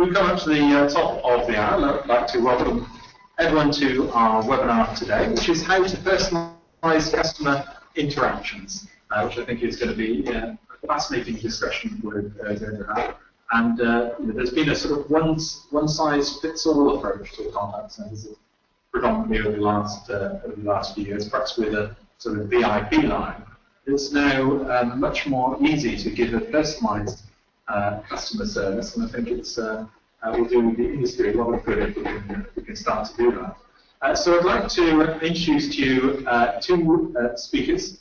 We've come up to the top of the hour. I'd like to welcome everyone to our webinar today, which is how to personalise customer interactions, which I think is going to be a fascinating discussion we're going to have. And there's been a sort of one-size-fits-all approach to the contact centres predominantly over the last few years, perhaps with a sort of VIP line. It's now much more easy to give a personalised customer service, and I think it's will do the industry a lot of good if we can start to do that. So I'd like to introduce to you two speakers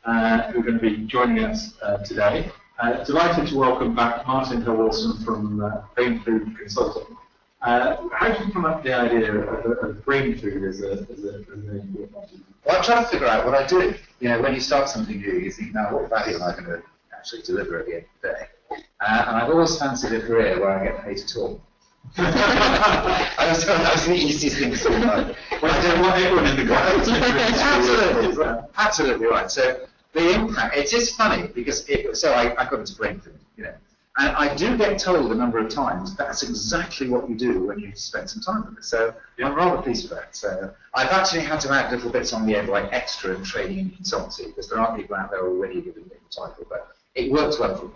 who are going to be joining us today. Delighted to welcome back Martin Hill-Wilson from Brain Food Consulting. How did you come up with the idea of brain food as a name? Well, I'm trying to figure out what I do. You know, when you start something new, you think, now what value am I going to actually deliver at the end of the day? And I've always fancied a career where I get paid to talk. That's the easiest thing to say. Well, I don't want everyone in the Absolutely, absolutely right. So the impact, it's just funny because I got into brain food, you know. And I do get told a number of times that's exactly what you do when you spend some time with it. So I'm rather pleased with that. So I've actually had to add little bits on the end, like extra and training and consultancy, because there are people out there already giving me the title, but it works well for me.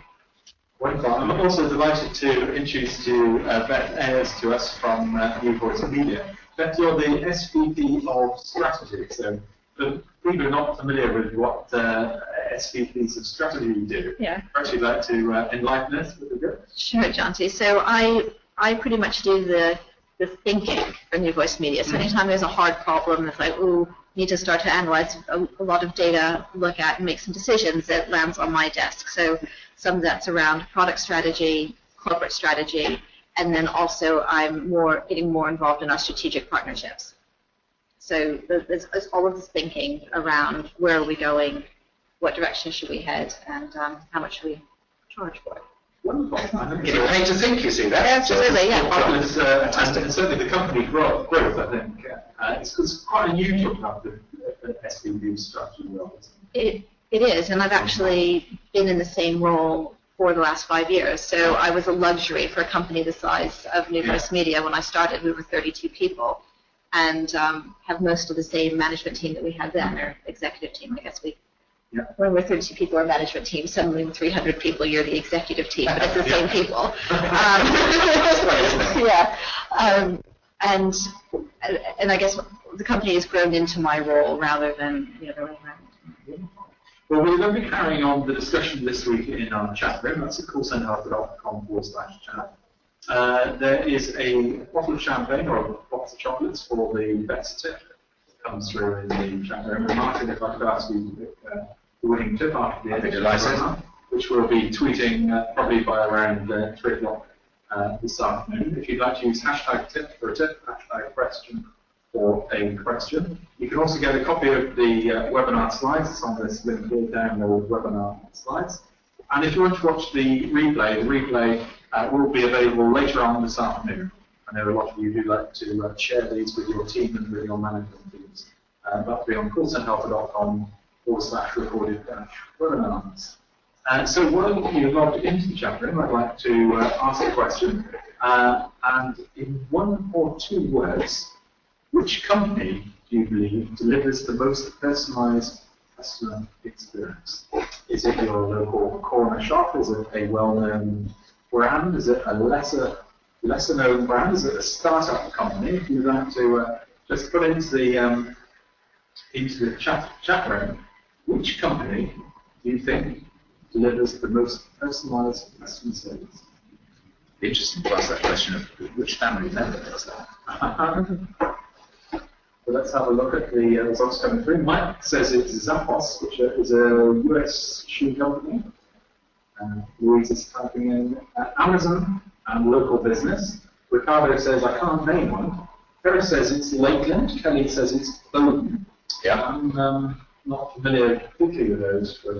Wonderful. I'm also delighted to introduce to Beth Ayres to us from New Voice Media. Beth, you're the SVP of Strategy. So for people who are not familiar with what SVPs of Strategy do, I'd actually like to enlighten us with a bit. Sure, Jonty. So I pretty much do the thinking for New Voice Media. So anytime there's a hard problem, it's like, ooh, need to start to analyze a lot of data, look at and make some decisions, that lands on my desk. So some of that's around product strategy, corporate strategy, and then also I'm getting more involved in our strategic partnerships. So there's all of this thinking around where are we going, what direction should we head, and how much should we charge for it. Wonderful. Getting paid to think, you see. That's absolutely, and certainly the company growth, I think, it's quite unusual to have the SVP strategy role. It is, and I've actually been in the same role for the last 5 years. So I was a luxury for a company the size of New Voice Media. When I started, we were 32 people, and have most of the same management team that we had then, or executive team, I guess. When we're 32 people, our management team, suddenly with 300 people, you're the executive team, but it's the same people. And I guess the company has grown into my role rather than the other way around. Well, we're going to be carrying on the discussion this week in our chat room. That's at callcenterhelp.com/chat. There is a bottle of champagne or a box of chocolates for the best tip that comes through in the chat room. And Martin, if I could ask you the winning tip after the end of the webinar, which we'll be tweeting probably by around 3 o'clock this afternoon. If you'd like to use hashtag tip for a tip, hashtag question for a question. You can also get a copy of the webinar slides. It's on this link here, download webinar slides. And if you want to watch the replay will be available later on this afternoon. I know a lot of you do like to share these with your team and with your management teams. That'll be on callcenterhelp.com/recorded-webinars. So while you're logged into the chat room, I'd like to ask a question. And in 1 or 2 words, which company do you believe delivers the most personalised customer experience? Is it your local corner shop? Is it a well-known brand? Is it a lesser-known brand? Is it a startup company? If you'd like to just put into the chat room, which company do you think delivers the most personalised customer service? Interesting to ask that question of which family member does that. So let's have a look at the results coming through. Mike says it's Zappos, which is a US shoe company. Louise is typing in Amazon and local business. Ricardo says, I can't name one. Ferris says it's Lakeland. Kelly says it's Bowden. Yeah. I'm not familiar particularly with those, but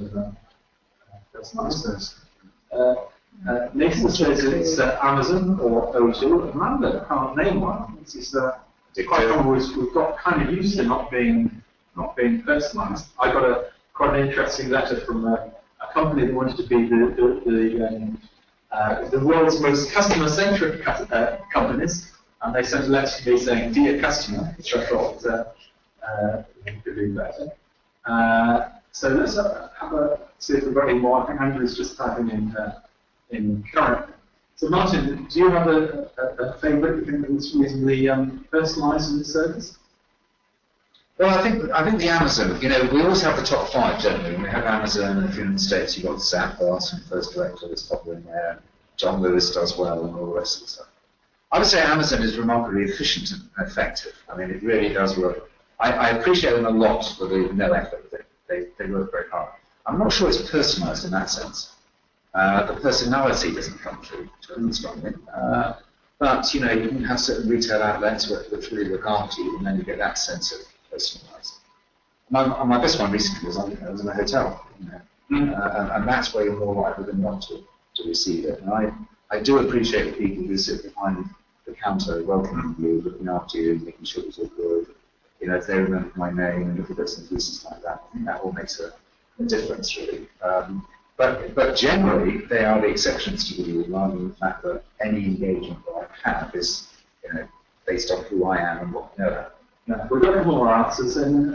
that's nice. Nathan says it's Amazon or O2. Amanda can't name one. This is quite common. We've got kind of used to not being personalised. I got quite an interesting letter from a company that wanted to be the world's most customer-centric companies, and they sent a letter to me saying, "Dear customer," which I thought we could do better. So let's have a see if we've got any more. I think Andrew's just typing in current. So Martin, do you have a favourite you think that's reasonably personalised in the service? Well, I think the Amazon. You know, we always have the top 5, don't we? We have Amazon, and if you're in the States, you've got Zappos and First Director that's popular in there. John Lewis does well, and all the rest of the stuff. I would say Amazon is remarkably efficient and effective. I mean, it really does work. I appreciate them a lot for the no effort. They work very hard. I'm not sure it's personalised in that sense. The personality doesn't come through strongly. But, you know, you can have certain retail outlets which really look after you, and then you get that sense of personalised. My best one recently was in a hotel, you know, and that's where you're more likely than not to receive it. And I do appreciate the people who sit behind the counter welcoming you, looking after you, making sure it's all good. You know, if they remember my name and little bits and pieces like that, I think that all makes a difference, really. But generally, they are the exceptions to the rule, rather than the fact that any engagement that I have is, you know, based on who I am and what I know. Yeah, we've got a couple more answers. And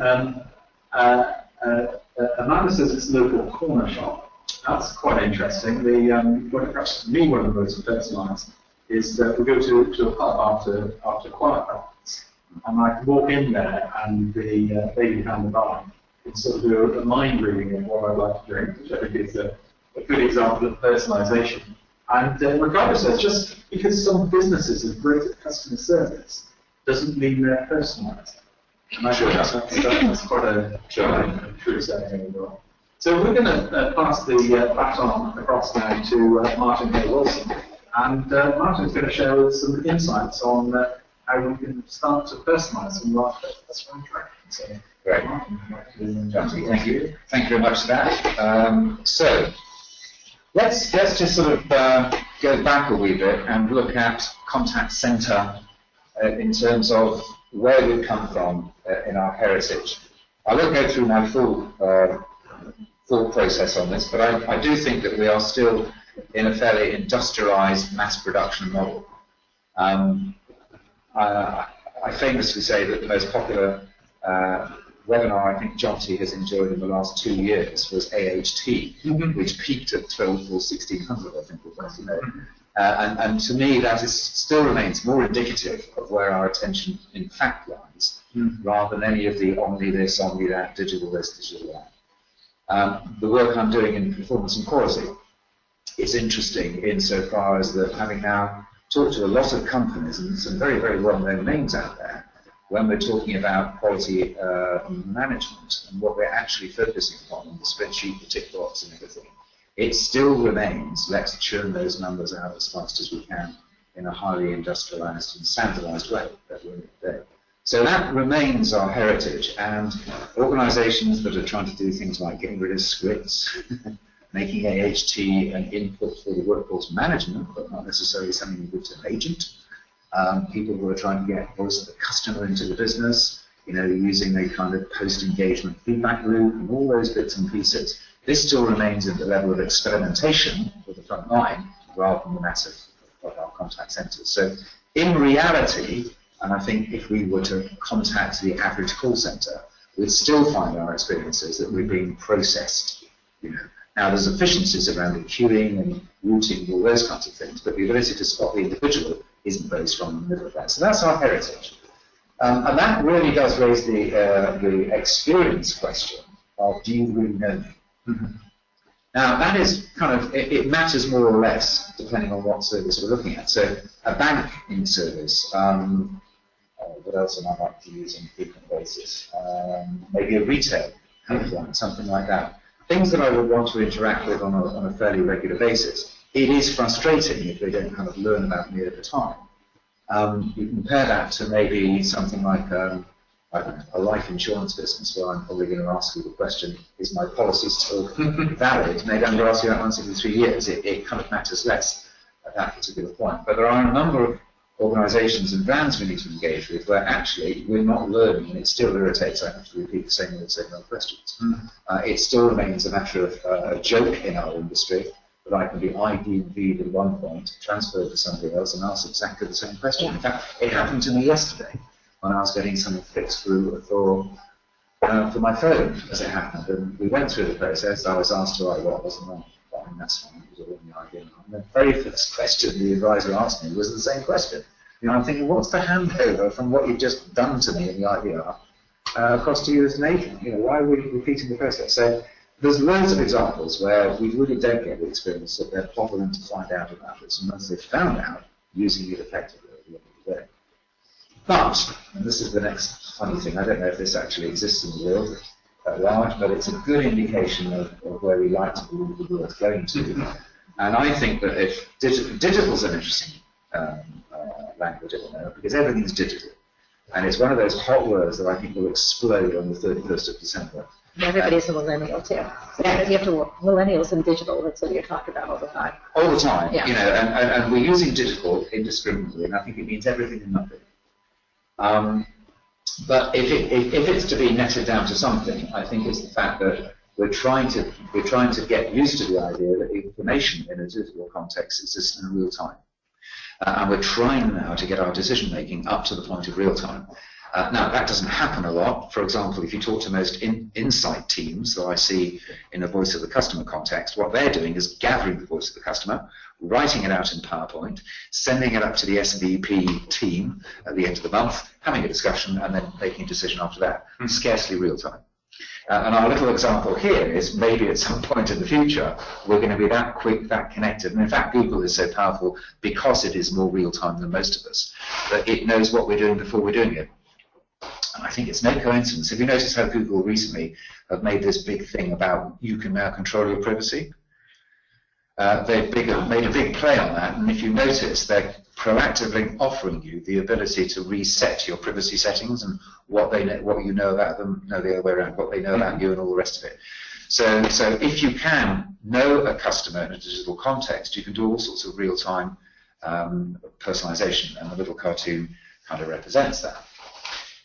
Amanda says it's local corner shop. That's quite interesting. What attracts me one of the most personalised is that we go to a pub after quiet hours, and I can walk in there and the lady behind the bar can sort of do a mind reading of what I'd like to drink, which I think is a good example of personalisation. And Ricardo says, just because some businesses are great at customer service doesn't mean they're personalised. And I think that's quite a true saying overall. So we're going to pass the baton across now to Martin Hay Wilson. And Martin's going to share us some insights on how we can start to personalise some of our customer interactions. So, great. Thank you. Thank you very much for that. So let's just sort of go back a wee bit and look at contact centre in terms of where we've come from in our heritage. I won't go through my full process on this, but I do think that we are still in a fairly industrialized mass production model. I famously say that the most popular webinar I think Jonty has enjoyed in the last 2 years was AHT, which peaked at 12 or 1600, I think it was. You know. And to me, that still remains more indicative of where our attention in fact lies, rather than any of the omni this, omni that, digital this, digital that. The work I'm doing in performance and quality is interesting insofar as that, having now talked to a lot of companies and some very, very well-known names out there, when we're talking about quality management and what we're actually focusing on the spreadsheet, the tick box and everything, it still remains, let's churn those numbers out as fast as we can in a highly industrialized and standardized way that we're in today. So that remains our heritage, and organizations that are trying to do things like getting rid of scripts, making AHT an input for the workforce management, but not necessarily something you give to an agent. People who are trying to get voice of the customer into the business, you know, using a kind of post-engagement feedback loop and all those bits and pieces. This still remains at the level of experimentation for the front line, rather than the massive of our contact centers. So in reality, and I think if we were to contact the average call center, we'd still find our experiences that we're being processed. You know. Now there's efficiencies around the queuing and routing and all those kinds of things, but the ability to spot the individual isn't very strong in the middle of that. So that's our heritage. And that really does raise the experience question of, do you really know me? Now that is kind of, it matters more or less depending on what service we're looking at. So a banking service, what else am I like to use on a frequent basis? Maybe a retail helpline, something like that. Things that I would want to interact with on a fairly regular basis. It is frustrating if they don't kind of learn about me over time. You compare that to maybe something like I don't know, a life insurance business, where I'm probably going to ask you the question, is my policy still valid? Maybe I'm going to ask you that once every 3 years. It kind of matters less at that particular point. But there are a number of organizations and brands we need to engage with where actually we're not learning, and it still irritates. I have to repeat the same old questions. It still remains a matter of a joke in our industry but I can be ID'd at one point, transferred to somebody else, and ask exactly the same question. Yeah. In fact, it happened to me yesterday when I was getting something fixed through for my phone, as it happened. And we went through the process. I was asked who I was, and that's fine. It was all in the idea. And the very first question the advisor asked me was the same question. I'm thinking, what's the handover from what you've just done to me in the IDR across to you as an agent? Why are we repeating the process? So there's loads of examples where we really don't get the experience that they're bothering to find out about this, and once they've found out, using it effectively at the end of the day. But, and this is the next funny thing, I don't know if this actually exists in the world at large, but it's a good indication of where we like to be, the world's going to. And I think that if digital's an interesting language, because everything's digital. And it's one of those hot words that I think will explode on the 31st of December. Everybody's a millennial too. Yeah. You have to millennials and digital. That's what you're talking about all the time. All the time, yeah. And we're using digital indiscriminately, and I think it means everything and nothing. But if it's to be netted down to something, I think it's the fact that we're trying to get used to the idea that information in a digital context exists in real time. And we're trying now to get our decision making up to the point of real time. Now, that doesn't happen a lot. For example, if you talk to most insight teams that I see in a voice of the customer context, what they're doing is gathering the voice of the customer, writing it out in PowerPoint, sending it up to the SVP team at the end of the month, having a discussion, and then making a decision after that. Scarcely real time. And our little example here is maybe at some point in the future we're going to be that quick, that connected. And in fact, Google is so powerful because it is more real time than most of us, that it knows what we're doing before we're doing it. And I think it's no coincidence. Have you noticed how Google recently have made this big thing about you can now control your privacy? They've made a big play on that, and if you notice, they're proactively offering you the ability to reset your privacy settings and what you know about them, no, the other way around, what they know about you and all the rest of it. So if you can know a customer in a digital context, you can do all sorts of real-time personalization, and the little cartoon kind of represents that.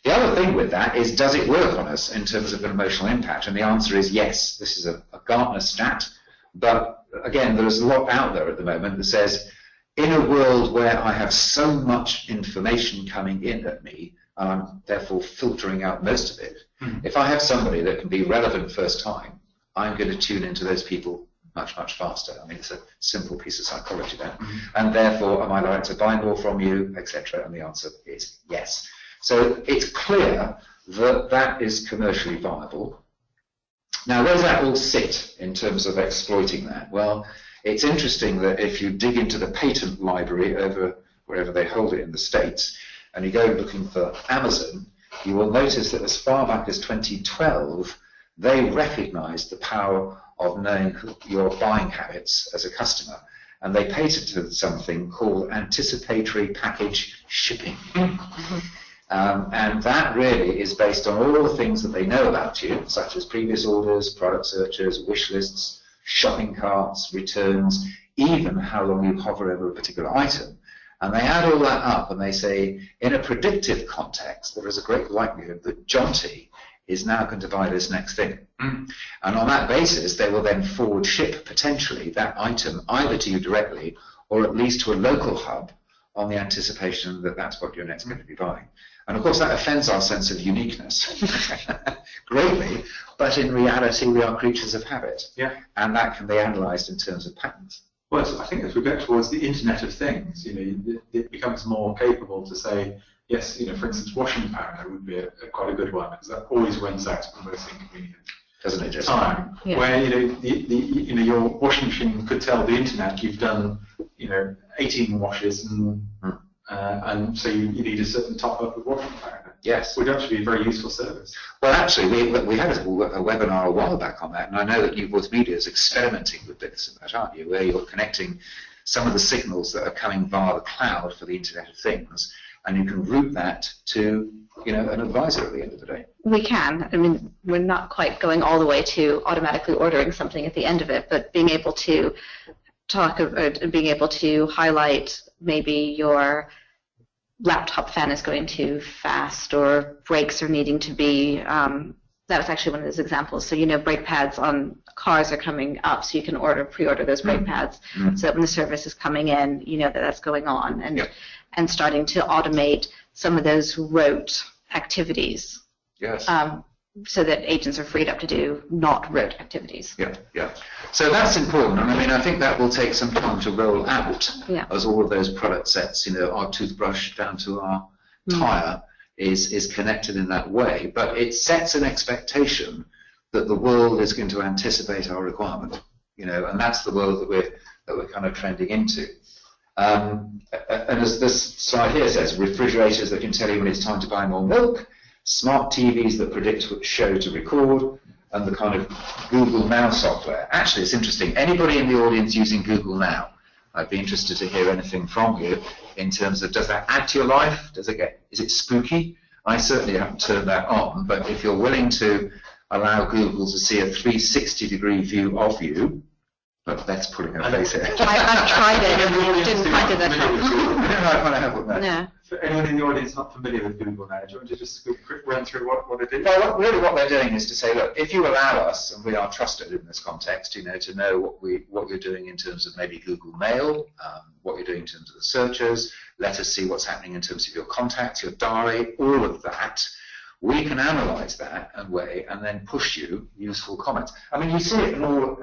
The other thing with that is, does it work on us in terms of an emotional impact? And the answer is yes. This is a Gartner stat, but again, there's a lot out there at the moment that says, in a world where I have so much information coming in at me, and I'm therefore filtering out most of it, if I have somebody that can be relevant first time, I'm going to tune into those people much, much faster. I mean, it's a simple piece of psychology there. And therefore, am I likely to buy more from you, etc.? And the answer is yes. So it's clear that that is commercially viable. Now, where does that all sit in terms of exploiting that? Well, it's interesting that if you dig into the patent library over wherever they hold it in the States, and you go looking for Amazon, you will notice that as far back as 2012, they recognized the power of knowing your buying habits as a customer. And they patented something called anticipatory package shipping. And that really is based on all the things that they know about you, such as previous orders, product searches, wish lists, shopping carts, returns, even how long you hover over a particular item. And they add all that up and they say, in a predictive context, there is a great likelihood that Jonty is now going to buy this next thing. And on that basis, they will then forward ship, potentially, that item either to you directly or at least to a local hub on the anticipation that that's what you're next going to be buying. And of course that offends our sense of uniqueness greatly, but in reality we are creatures of habit. Yeah. And that can be analysed in terms of patterns. Well, I think as we get towards the Internet of Things, it becomes more capable to say, yes, for instance, washing powder would be quite a good one, because that always wins out to the most inconvenient. Doesn't it just? Time, yeah. Where your washing machine could tell the internet you've done 18 washes, and so you need a certain top up of washing powder. Yes. Would actually be a very useful service. Well, actually, we had a webinar a while back on that, and I know that New Voice Media is experimenting with this, aren't you? Where you're connecting some of the signals that are coming via the cloud for the Internet of Things, and you can route that to an advisor at the end of the day. We can. I mean, we're not quite going all the way to automatically ordering something at the end of it, but being able to being able to highlight maybe your laptop fan is going too fast, or brakes are needing to be that was actually one of those examples. So, brake pads on cars are coming up, so you can pre-order those brake pads, so that when the service is coming in, you know that that's going on, and starting to automate some of those rote activities. Yes. So that agents are freed up to do not rote activities. Yeah. So that's important, and I mean, I think that will take some time to roll out, as all of those product sets, our toothbrush down to our tyre is connected in that way. But it sets an expectation that the world is going to anticipate our requirement, and that's the world that we're kind of trending into. And as this slide here says, refrigerators that can tell you when it's time to buy more milk, smart TVs that predict which show to record, and the kind of Google Now software. Actually, it's interesting. Anybody in the audience using Google Now? I'd be interested to hear anything from you in terms of, does that add to your life? Is it spooky? I certainly haven't turned that on, but if you're willing to allow Google to see a 360-degree view of you, but that's putting a face here. I've tried it and didn't quite do that. No. For anyone in the audience not familiar with Google Now, do you want to just quick run through what it is? Well, really what they're doing is to say, look, if you allow us, and we are trusted in this context, to know what you're doing in terms of maybe Google Mail, what you're doing in terms of the searches, let us see what's happening in terms of your contacts, your diary, all of that. We can analyze that and then push you useful comments. I mean, you see it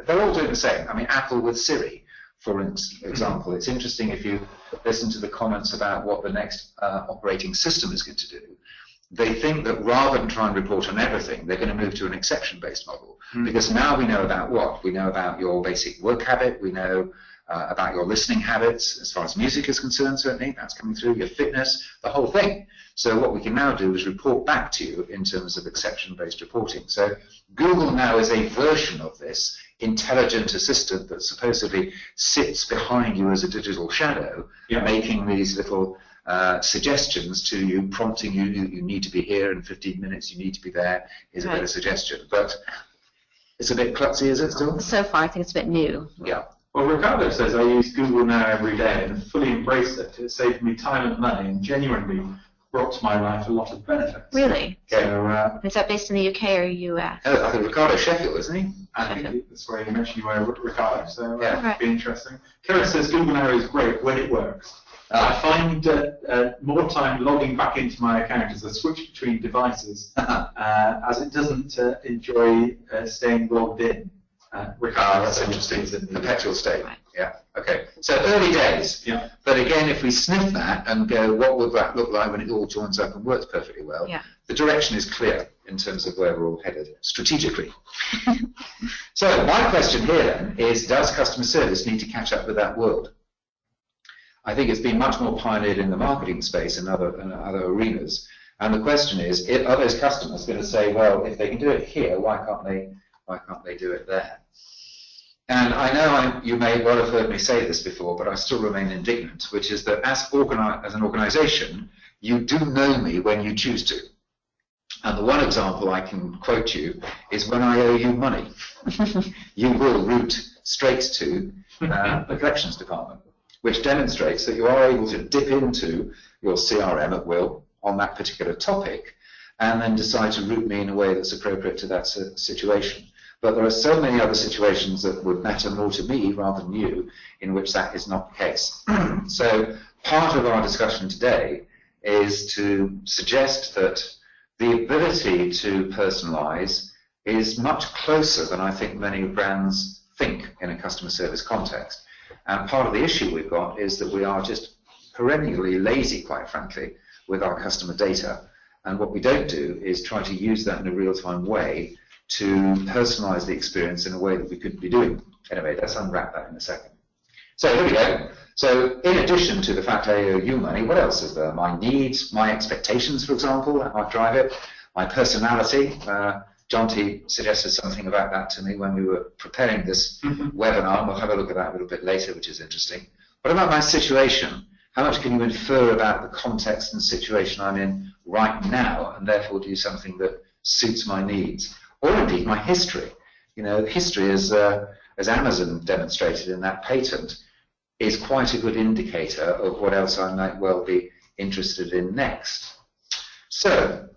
they're all doing the same. I mean, Apple with Siri, for example. It's interesting if you listen to the comments about what the next operating system is going to do. They think that rather than try and report on everything, they're going to move to an exception-based model. Because now we know about what? We know about your basic work habit. We know about your listening habits, as far as music is concerned, certainly. That's coming through, your fitness, the whole thing. So what we can now do is report back to you in terms of exception-based reporting. So Google Now is a version of this intelligent assistant that supposedly sits behind you as a digital shadow, making these little suggestions to you, prompting you, you need to be here in 15 minutes, you need to be there, here's a better suggestion. But it's a bit klutzy, is it still? So far, I think it's a bit new. Yeah. Well, Ricardo says, I use Google Now every day and fully embrace it. It saved me time and money and genuinely brought to my life a lot of benefits. Really? So, is that based in the UK or US? I think Ricardo Sheffield, isn't he? I think that's why you mentioned you were Ricardo, so yeah. Be interesting. Kira says Google Now is great when it works. I find more time logging back into my account as I switch between devices, as it doesn't enjoy staying logged in. Ricardo, that's interesting. It's in the perpetual state. Right. Yeah. Okay. So early days. Yeah. But again, if we sniff that and go, what would that look like when it all joins up and works perfectly well? Yeah. The direction is clear in terms of where we're all headed strategically. So my question here then is, does customer service need to catch up with that world? I think it's been much more pioneered in the marketing space and other arenas. And the question is, are those customers going to say, well, if they can do it here, why can't they do it there? And I know you may well have heard me say this before, but I still remain indignant, which is that as an organization, you do know me when you choose to. And the one example I can quote you is when I owe you money. You will route straight to the collections department, which demonstrates that you are able to dip into your CRM at will on that particular topic and then decide to route me in a way that's appropriate to that situation. But there are so many other situations that would matter more to me rather than you in which that is not the case. So part of our discussion today is to suggest that the ability to personalize is much closer than I think many brands think in a customer service context. And part of the issue we've got is that we are just perennially lazy, quite frankly, with our customer data. And what we don't do is try to use that in a real-time way to personalize the experience in a way that we couldn't be doing. Anyway, let's unwrap that in a second. So here we go. So in addition to the fact I owe you money, what else is there? My needs, my expectations, for example, that might drive it. My personality. John T. suggested something about that to me when we were preparing this webinar, and we'll have a look at that a little bit later, which is interesting. What about my situation? How much can you infer about the context and situation I'm in right now, and therefore do something that suits my needs? Or indeed my history. You know, history, as Amazon demonstrated in that patent, is quite a good indicator of what else I might well be interested in next. So,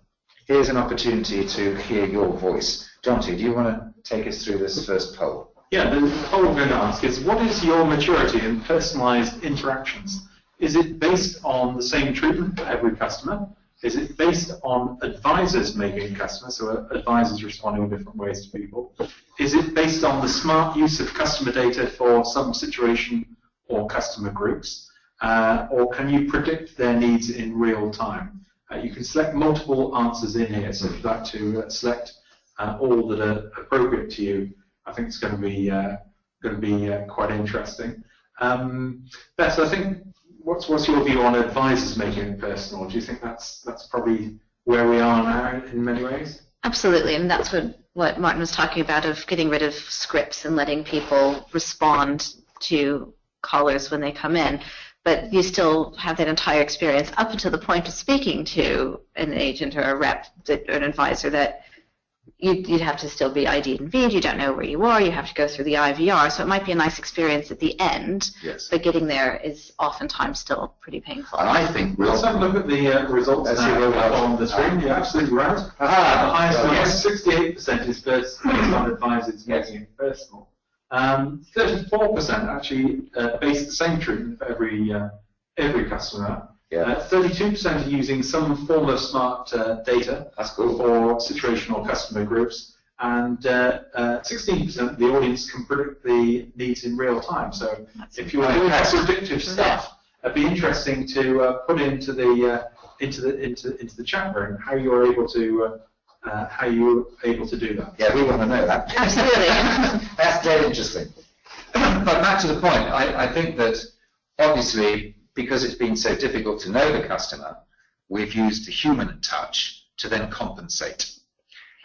here's an opportunity to hear your voice. Jonty, do you want to take us through this first poll? Yeah, the poll I'm going to ask is, what is your maturity in personalised interactions? Is it based on the same treatment for every customer? Is it based on advisors making customers, so advisors responding in different ways to people? Is it based on the smart use of customer data for some situation or customer groups? Or can you predict their needs in real time? You can select multiple answers in here, so if you'd like to select all that are appropriate to you, I think it's going to be quite interesting. Beth, I think, what's your view on advisors making it personal? Do you think that's probably where we are now in many ways? Absolutely, and that's what Martin was talking about, of getting rid of scripts and letting people respond to callers when they come in. But you still have that entire experience up until the point of speaking to an agent or a rep or an advisor, that you'd have to still be ID'd and V'd. You don't know where you are. You have to go through the IVR. So it might be a nice experience at the end, yes, but getting there is oftentimes still pretty painful. And I think let's have a look at the results now on the screen. You're absolutely right. The highest number, 68%, is based on advisors making it personal. 34% actually base the same treatment for every customer. 32% are using some form of smart data. That's cool. For situational customer groups, and 16% of the audience can predict the needs in real time. So if you're doing predictive stuff, it'd be interesting to put into the chat room how you're able to do that. Yeah, we want to know that. Absolutely. That's very interesting. But back to the point, I think that obviously, because it's been so difficult to know the customer, we've used the human touch to then compensate.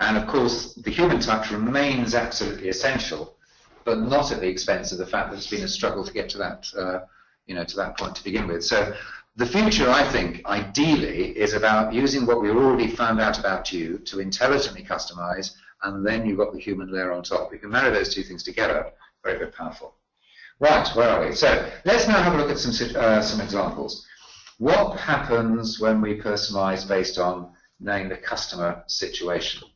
And of course, the human touch remains absolutely essential, but not at the expense of the fact that it's been a struggle to get to that, to that point to begin with. So the future, I think, ideally, is about using what we've already found out about you to intelligently customize, and then you've got the human layer on top. We can marry those two things together, very, very powerful. Right, where are we? So let's now have a look at some examples. What happens when we personalize based on knowing the customer situation?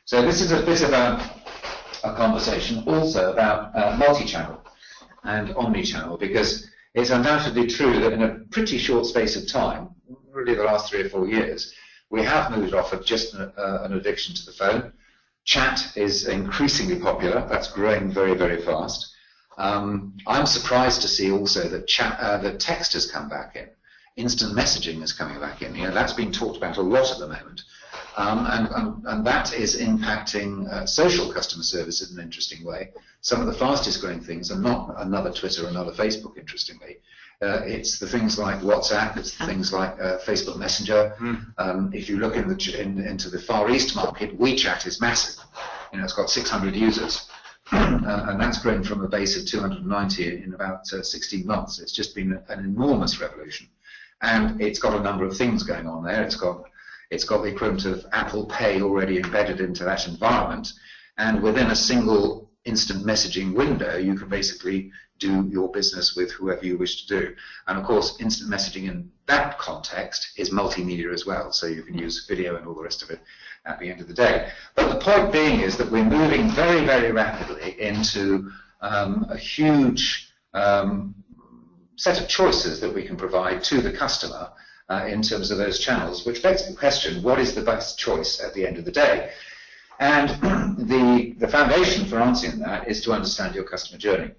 So this is a bit of a conversation also about multi-channel and omni-channel, because it's undoubtedly true that in a pretty short space of time, really the last 3 or 4 years, we have moved off of just an addiction to the phone. Chat is increasingly popular. That's growing very, very fast. I'm surprised to see also that that text has come back in. Instant messaging is coming back in. That's being talked about a lot at the moment. And that is impacting social customer service in an interesting way. Some of the fastest growing things are not another Twitter, another Facebook, interestingly. It's the things like WhatsApp, it's the things like Facebook Messenger. If you look into the Far East market, WeChat is massive. It's got 600 users. And that's grown from a base of 290 in about 16 months. It's just been an enormous revolution. And it's got a number of things going on there. It's got the equivalent of Apple Pay already embedded into that environment. And within a single instant messaging window, you can basically do your business with whoever you wish to do. And of course, instant messaging in that context is multimedia as well. So you can use video and all the rest of it at the end of the day. But the point being is that we're moving very, very rapidly into a huge set of choices that we can provide to the customer in terms of those channels, which begs the question, what is the best choice at the end of the day? And the foundation for answering that is to understand your customer journey,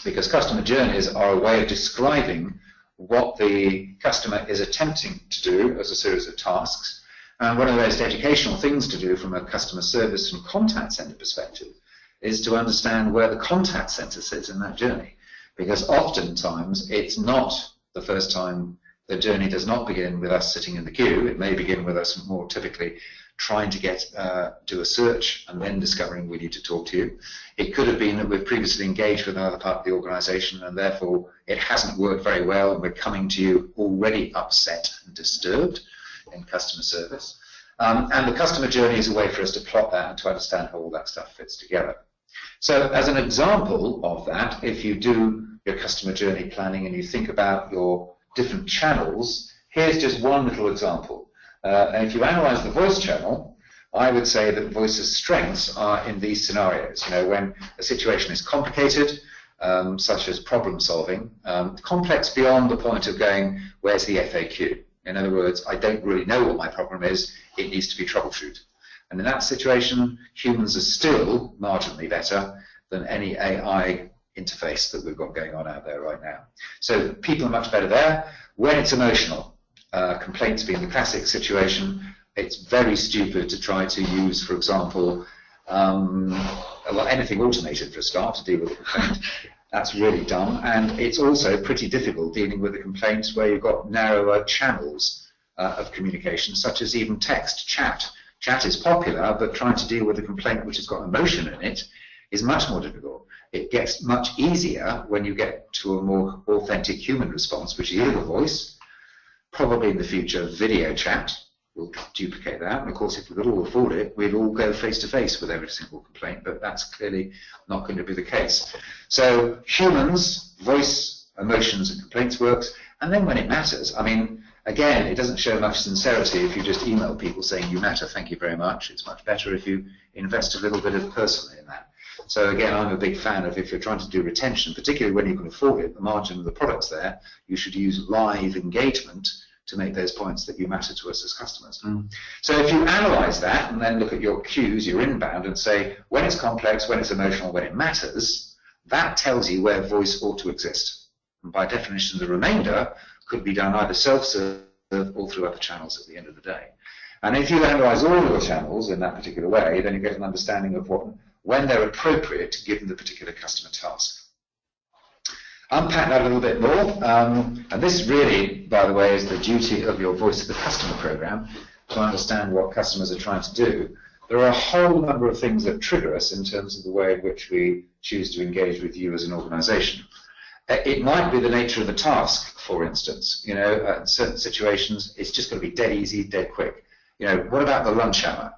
because customer journeys are a way of describing what the customer is attempting to do as a series of tasks. And one of the most educational things to do from a customer service and contact center perspective is to understand where the contact center sits in that journey. Because oftentimes it's not the first time. The journey does not begin with us sitting in the queue. It may begin with us more typically trying to do a search and then discovering we need to talk to you. It could have been that we've previously engaged with another part of the organization and therefore it hasn't worked very well and we're coming to you already upset and disturbed in customer service. And the customer journey is a way for us to plot that and to understand how all that stuff fits together. So as an example of that, if you do your customer journey planning and you think about your different channels, here's just one little example. And if you analyze the voice channel, I would say that voice's strengths are in these scenarios. You know, when a situation is complicated, such as problem solving, complex beyond the point of going, where's the FAQ? In other words, I don't really know what my problem is, it needs to be troubleshooted. And in that situation, humans are still marginally better than any AI interface that we've got going on out there right now. So people are much better there. When it's emotional, complaints being the classic situation, it's very stupid to try to use, for example, well, anything automated for a start to deal with a complaint. That's really dumb. And it's also pretty difficult dealing with the complaints where you've got narrower channels of communication, such as even text, chat. Chat is popular, but trying to deal with a complaint which has got emotion in it is much more difficult. It gets much easier when you get to a more authentic human response, which is either voice, probably in the future video chat will duplicate that. And of course, if we could all afford it, we'd all go face-to-face with every single complaint, but that's clearly not going to be the case. So humans, voice, emotions, and complaints works, and then when it matters, I mean, again, it doesn't show much sincerity if you just email people saying you matter, thank you very much. It's much better if you invest a little bit of person in that. So again, I'm a big fan of, if you're trying to do retention, particularly when you can afford it, the margin of the product's there, you should use live engagement to make those points that you matter to us as customers. So if you analyze that and then look at your cues, your inbound, and say when it's complex, when it's emotional, when it matters, that tells you where voice ought to exist. And by definition, the remainder could be done either self-serve or through other channels at the end of the day. And if you analyze all your channels in that particular way, then you get an understanding of when they're appropriate given the particular customer task. Unpack that a little bit more, and this really, by the way, is the duty of your Voice of the Customer program, to understand what customers are trying to do. There are a whole number of things that trigger us in terms of the way in which we choose to engage with you as an organization. It might be the nature of the task, for instance. You know, in certain situations, it's just going to be dead easy, dead quick. You know, what about the lunch hour?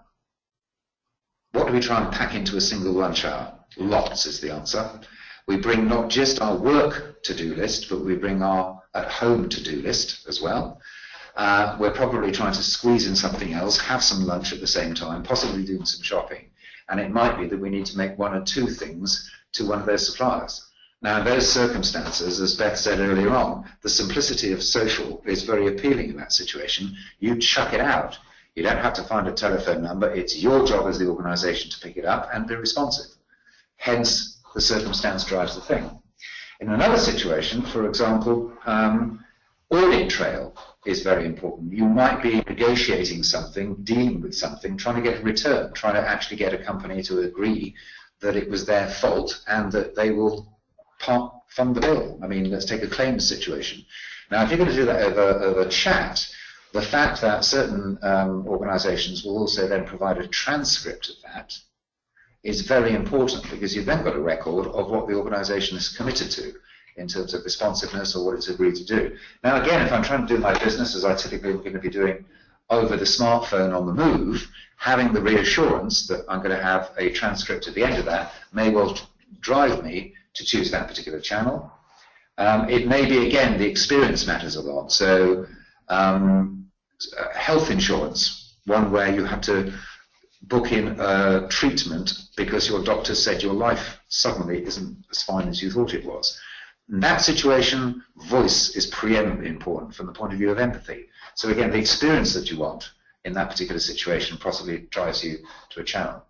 What do we try and pack into a single lunch hour? Lots is the answer. We bring not just our work to-do list, but we bring our at-home to-do list as well. We're probably trying to squeeze in something else, have some lunch at the same time, possibly doing some shopping. And it might be that we need to make one or two things to one of those suppliers. Now, in those circumstances, as Beth said earlier on, the simplicity of social is very appealing in that situation. You chuck it out. You don't have to find a telephone number. It's your job as the organization to pick it up and be responsive. Hence, the circumstance drives the thing. In another situation, for example, audit trail is very important. You might be negotiating something, dealing with something, trying to get a return, trying to actually get a company to agree that it was their fault and that they will fund the bill. I mean, let's take a claims situation. Now, if you're going to do that over chat, the fact that certain organizations will also then provide a transcript of that is very important, because you've then got a record of what the organization is committed to in terms of responsiveness or what it's agreed to do. Now, again, if I'm trying to do my business, as I typically am going to be doing over the smartphone on the move, having the reassurance that I'm going to have a transcript at the end of that may well drive me to choose that particular channel. It may be, again, the experience matters a lot. So health insurance, one where you have to book in a treatment because your doctor said your life suddenly isn't as fine as you thought it was. In that situation, voice is preeminently important from the point of view of empathy. So again, the experience that you want in that particular situation possibly drives you to a channel.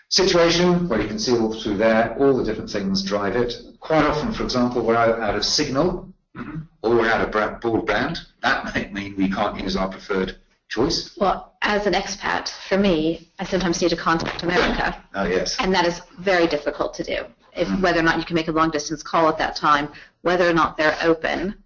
Situation, where you can see all through there, all the different things drive it. Quite often, for example, we're out of signal, or we're out of broadband. That might mean we can't use our preferred choice. Well, as an expat, for me, I sometimes need to contact America. Oh, yes. And that is very difficult to do. Whether or not you can make a long-distance call at that time, whether or not they're open.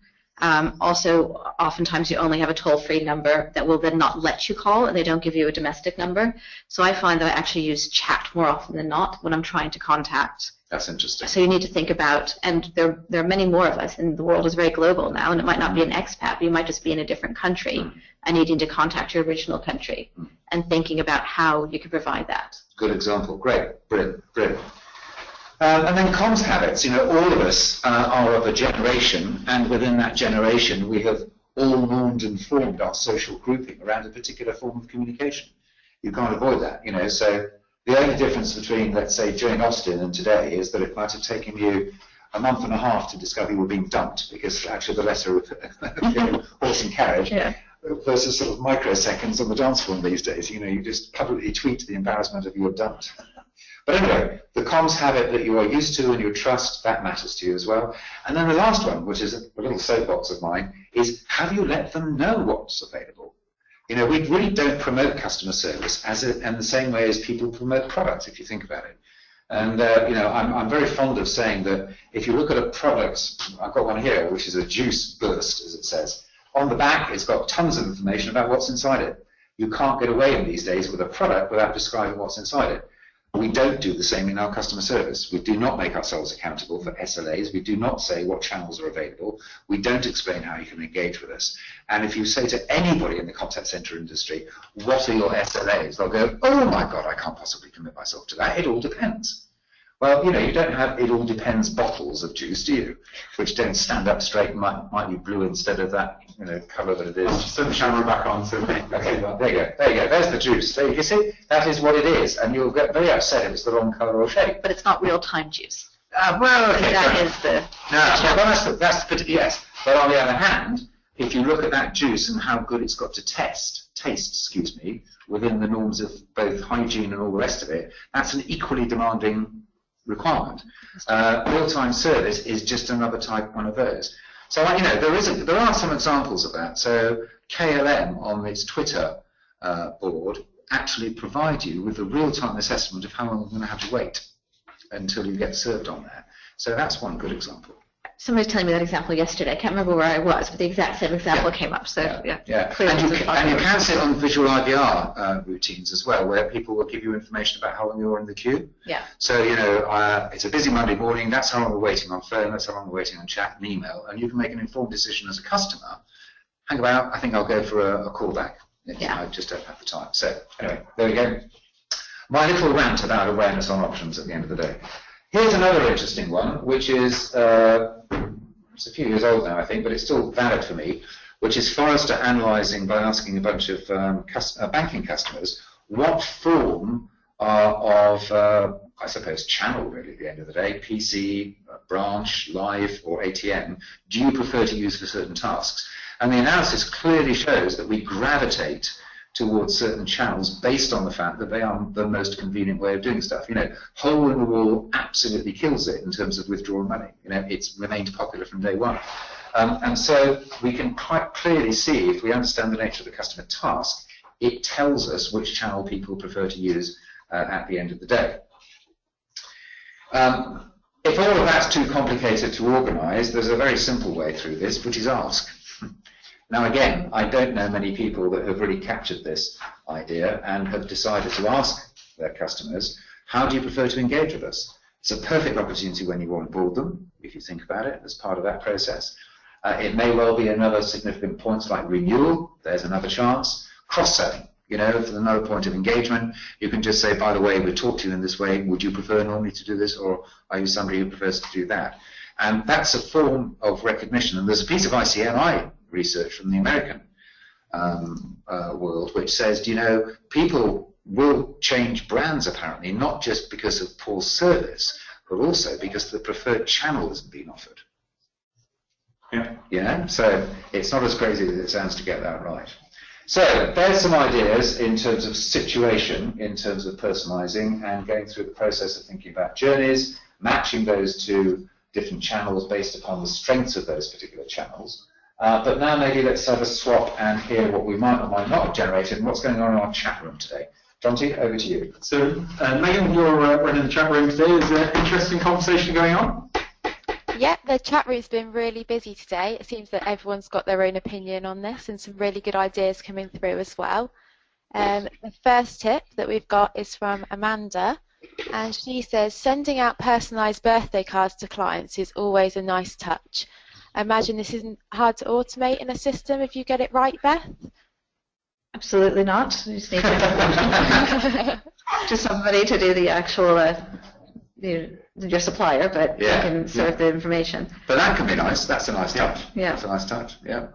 Also, oftentimes you only have a toll-free number that will then not let you call, and they don't give you a domestic number. So I find that I actually use chat more often than not when I'm trying to contact. That's interesting. So you need to think about, and there are many more of us, and the world is very global now, and it might not be an expat, but you might just be in a different country and needing to contact your original country and thinking about how you can provide that. Good example. Great. Brilliant. Brilliant. And then comms habits. You know, all of us are of a generation, and within that generation we have all normed and formed our social grouping around a particular form of communication. You can't avoid that, you know. So the only difference between, let's say, Jane Austen and today is that it might have taken you a month and a half to discover you were being dumped, because actually the letter of horse and carriage, versus sort of microseconds on the dance floor these days. You know, you just publicly tweet the embarrassment of you're dumped. But anyway, the comms habit that you are used to and you trust, that matters to you as well. And then the last one, which is a little soapbox of mine, is have you let them know what's available? You know, we really don't promote customer service in the same way as people promote products, if you think about it. And, you know, I'm very fond of saying that if you look at a product, I've got one here, which is a juice burst, as it says. On the back, it's got tons of information about what's inside it. You can't get away in these days with a product without describing what's inside it. We don't do the same in our customer service. We do not make ourselves accountable for SLAs. We do not say what channels are available. We don't explain how you can engage with us. And if you say to anybody in the contact center industry, what are your SLAs? They'll go, oh my God, I can't possibly commit myself to that. It all depends. Well, you know, you don't have it all depends bottles of juice, do you? Which don't stand up straight, might be blue instead of that, you know, colour that it is. Just turn the camera back on. So okay, well, there you go. There you go. There's the juice. So you see, that is what it is, and you'll get very upset if it's the wrong colour or shape. But it's not real-time juice. Well, okay. That is the... No, that's yes. But on the other hand, if you look at that juice and how good it's got to taste, within the norms of both hygiene and all the rest of it, that's an equally demanding requirement. Real-time service is just another type one of those. So, you know, there are some examples of that. So KLM on its Twitter board actually provide you with a real-time assessment of how long you're going to have to wait until you get served on there. So that's one good example. Somebody was telling me that example yesterday. I can't remember where I was, but the exact same example came up. So yeah. And you can sit on visual IVR routines as well, where people will give you information about how long you're in the queue. Yeah. So, you know, it's a busy Monday morning. That's how long we're waiting on phone. That's how long we're waiting on chat and email. And you can make an informed decision as a customer. Hang about. I think I'll go for a call back. I just don't have the time. So anyway, there we go. My little rant about awareness on options at the end of the day. Here's another interesting one, which is, it's a few years old now, I think, but it's still valid for me, which is Forrester analysing by asking a bunch of banking customers what form of, I suppose, channel, really, at the end of the day, PC, branch, live, or ATM, do you prefer to use for certain tasks? And the analysis clearly shows that we gravitate towards certain channels based on the fact that they are the most convenient way of doing stuff. You know, hole in the wall absolutely kills it in terms of withdrawing money. You know, it's remained popular from day one. And so we can quite clearly see, if we understand the nature of the customer task, it tells us which channel people prefer to use at the end of the day. If all of that's too complicated to organise, there's a very simple way through this, which is ask. Now again, I don't know many people that have really captured this idea and have decided to ask their customers, how do you prefer to engage with us? It's a perfect opportunity when you onboard them, if you think about it, as part of that process. It may well be another significant point like renewal, there's another chance. Cross-selling, you know, for another point of engagement, you can just say, by the way, we talk to you in this way, would you prefer normally to do this, or are you somebody who prefers to do that? And that's a form of recognition, and there's a piece of ICMI research from the American world which says, you know, people will change brands apparently, not just because of poor service, but also because the preferred channel isn't being offered. Yeah. You know, so it's not as crazy as it sounds to get that right. So there's some ideas in terms of situation, in terms of personalising, and going through the process of thinking about journeys, matching those to different channels based upon the strengths of those particular channels. But now maybe let's have a swap and hear what we might or might not have generated and what's going on in our chat room today. Jonty, over to you. So, Megan, you're running the chat room today. Is there an interesting conversation going on? Yeah, the chat room's been really busy today. It seems that everyone's got their own opinion on this and some really good ideas coming through as well. The first tip that we've got is from Amanda, and she says, sending out personalised birthday cards to clients is always a nice touch. I imagine this isn't hard to automate in a system if you get it right, Beth? Absolutely not. You just need to somebody to do the actual, your supplier, but you can serve the information. But that can be nice. That's a nice touch. Yeah. That's a nice touch. Yeah.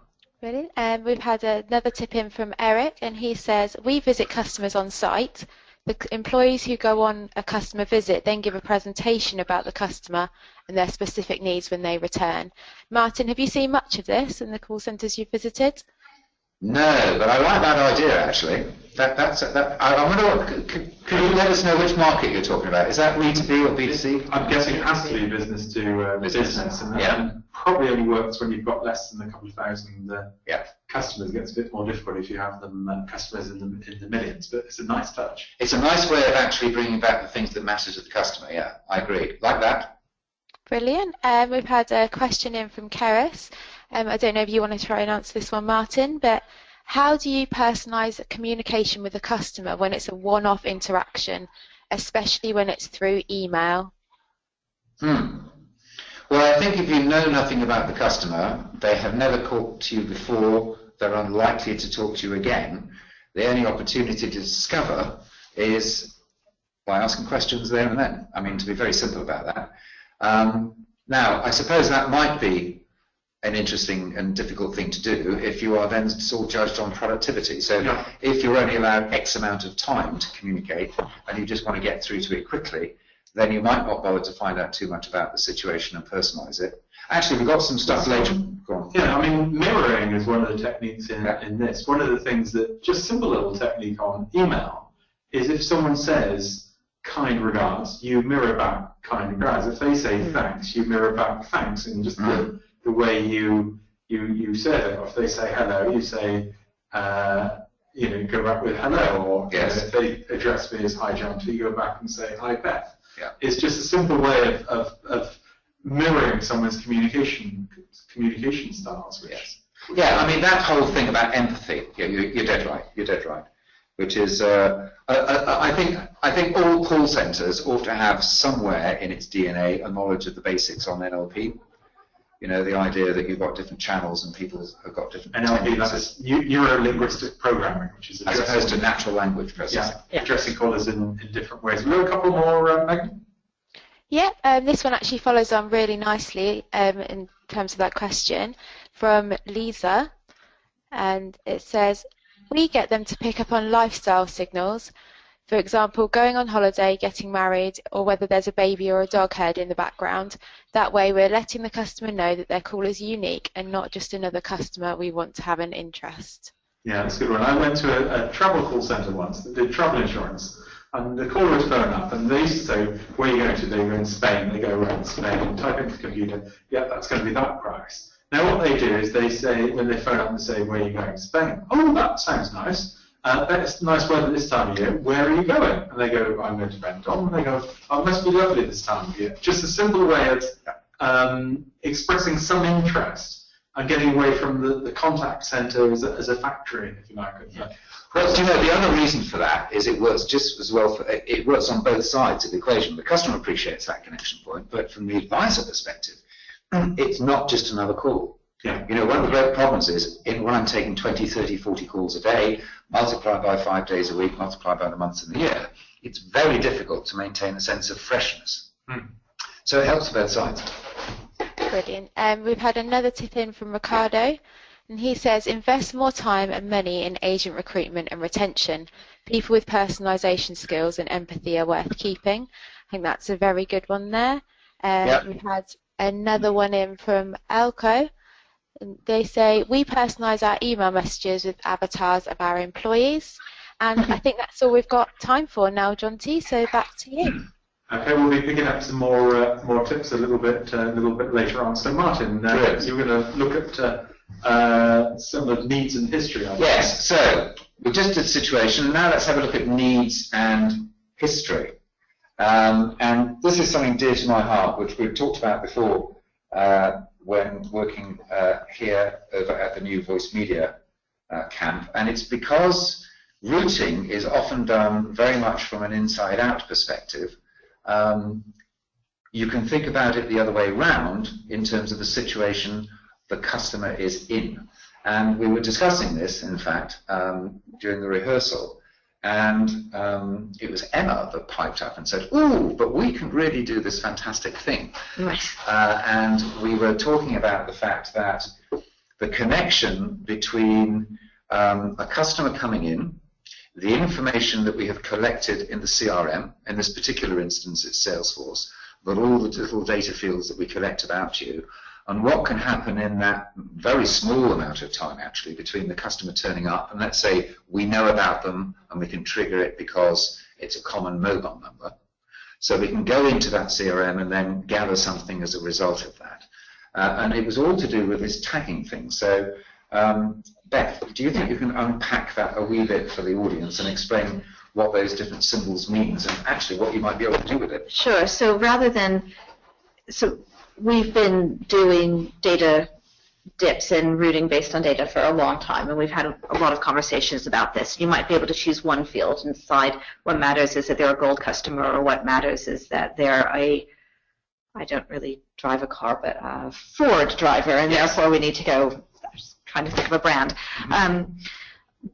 Brilliant. We've had another tip in from Eric, and he says, we visit customers on site. The employees who go on a customer visit then give a presentation about the customer and their specific needs when they return. Martin, have you seen much of this in the call centres you've visited? No, but I like that idea actually. I wonder could you let us know which market you're talking about? Is that B2B or B2C? I'm guessing it has to be business to business, and probably only works when you've got less than a couple of thousand customers. It gets a bit more difficult if you have them customers in the millions, but it's a nice touch. It's a nice way of actually bringing back the things that matter to the customer. Yeah, I agree. Like that. Brilliant. We've had a question in from Keris. I don't know if you want to try and answer this one, Martin, but how do you personalise communication with a customer when it's a one-off interaction, especially when it's through email? Well, I think if you know nothing about the customer, they have never talked to you before, they're unlikely to talk to you again, the only opportunity to discover is by asking questions there and then. I mean, to be very simple about that. Now, I suppose that might be an interesting and difficult thing to do if you are then sort of judged on productivity. So if you're only allowed X amount of time to communicate and you just want to get through to it quickly, then you might not bother to find out too much about the situation and personalise it. Actually, we've got some stuff later. Go on. Yeah, I mean, mirroring is one of the techniques in this. One of the things that, just simple little technique on email, is if someone says kind regards, you mirror back kind regards. If they say thanks, you mirror back thanks in just the way you say it. Or if they say hello, you say, you go back with hello. Or if they address me as hi John, you go back and say hi Beth. Yeah. It's just a simple way of mirroring someone's communication styles. Yeah, I mean that whole thing about empathy. Yeah, you're dead right. You're dead right. Which is, I think all call centres ought to have somewhere in its DNA a knowledge of the basics on NLP. You know, the idea that you've got different channels and people have got different NLP, that's neuro-linguistic programming, which is as opposed to natural language processing. Yeah, addressing callers in different ways. We've got a couple more, Megan? Yeah, this one actually follows on really nicely in terms of that question from Lisa, and it says, we get them to pick up on lifestyle signals, for example, going on holiday, getting married, or whether there's a baby or a dog head in the background. That way we're letting the customer know that their call is unique and not just another customer we want to have an interest. Yeah, that's a good one. I went to a travel call centre once that did travel insurance, and the caller would phone up, and they used to say, where are you going to? They go in Spain, they go around Spain, and type into the computer, yeah, that's going to be that price. Now what they do is they say, when they phone up and say, where are you going? Spain. Oh, that sounds nice. That's nice weather this time of year. Where are you going? And they go, I'm going to Benton. And they go, oh, it must be lovely this time of year. Just a simple way of expressing some interest and getting away from the contact centre as a factory, if you like. Well, do you know, the other reason for that is it works just as well, it works on both sides of the equation. The customer appreciates that connection point, but from the advisor perspective, it's not just another call. Yeah. You know, one of the great problems is when I'm taking 20, 30, 40 calls a day, multiplied by 5 days a week, multiplied by the months in the year, it's very difficult to maintain a sense of freshness. So it helps both sides. Brilliant. We've had another tip in from Ricardo, and he says, invest more time and money in agent recruitment and retention. People with personalisation skills and empathy are worth keeping. I think that's a very good one there. We've had another one in from Elko. They say, we personalise our email messages with avatars of our employees. And I think that's all we've got time for now, John T. So back to you. Okay, we'll be picking up some more tips a little bit later on. So Martin, you're going to look at some of the needs and history. Yes, so we just did situation. Now let's have a look at needs and history. And this is something dear to my heart, which we've talked about before when working here over at the new Voice Media camp. And it's because routing is often done very much from an inside-out perspective. You can think about it the other way around in terms of the situation the customer is in. And we were discussing this, in fact, during the rehearsal. And it was Emma that piped up and said, ooh, but we can really do this fantastic thing. Nice. And we were talking about the fact that the connection between a customer coming in, the information that we have collected in the CRM, in this particular instance it's Salesforce, but all the little data fields that we collect about you, and what can happen in that very small amount of time actually between the customer turning up, and let's say we know about them and we can trigger it because it's a common mobile number. So we can go into that CRM and then gather something as a result of that. And it was all to do with this tagging thing. So Beth, do you think you can unpack that a wee bit for the audience and explain what those different symbols means and actually what you might be able to do with it? Sure. So we've been doing data dips and routing based on data for a long time, and we've had a lot of conversations about this. You might be able to choose one field and decide what matters is that they're a gold customer, or what matters is that they're I don't really drive a car, but a Ford driver, and therefore we need to go, I'm just trying to think of a brand.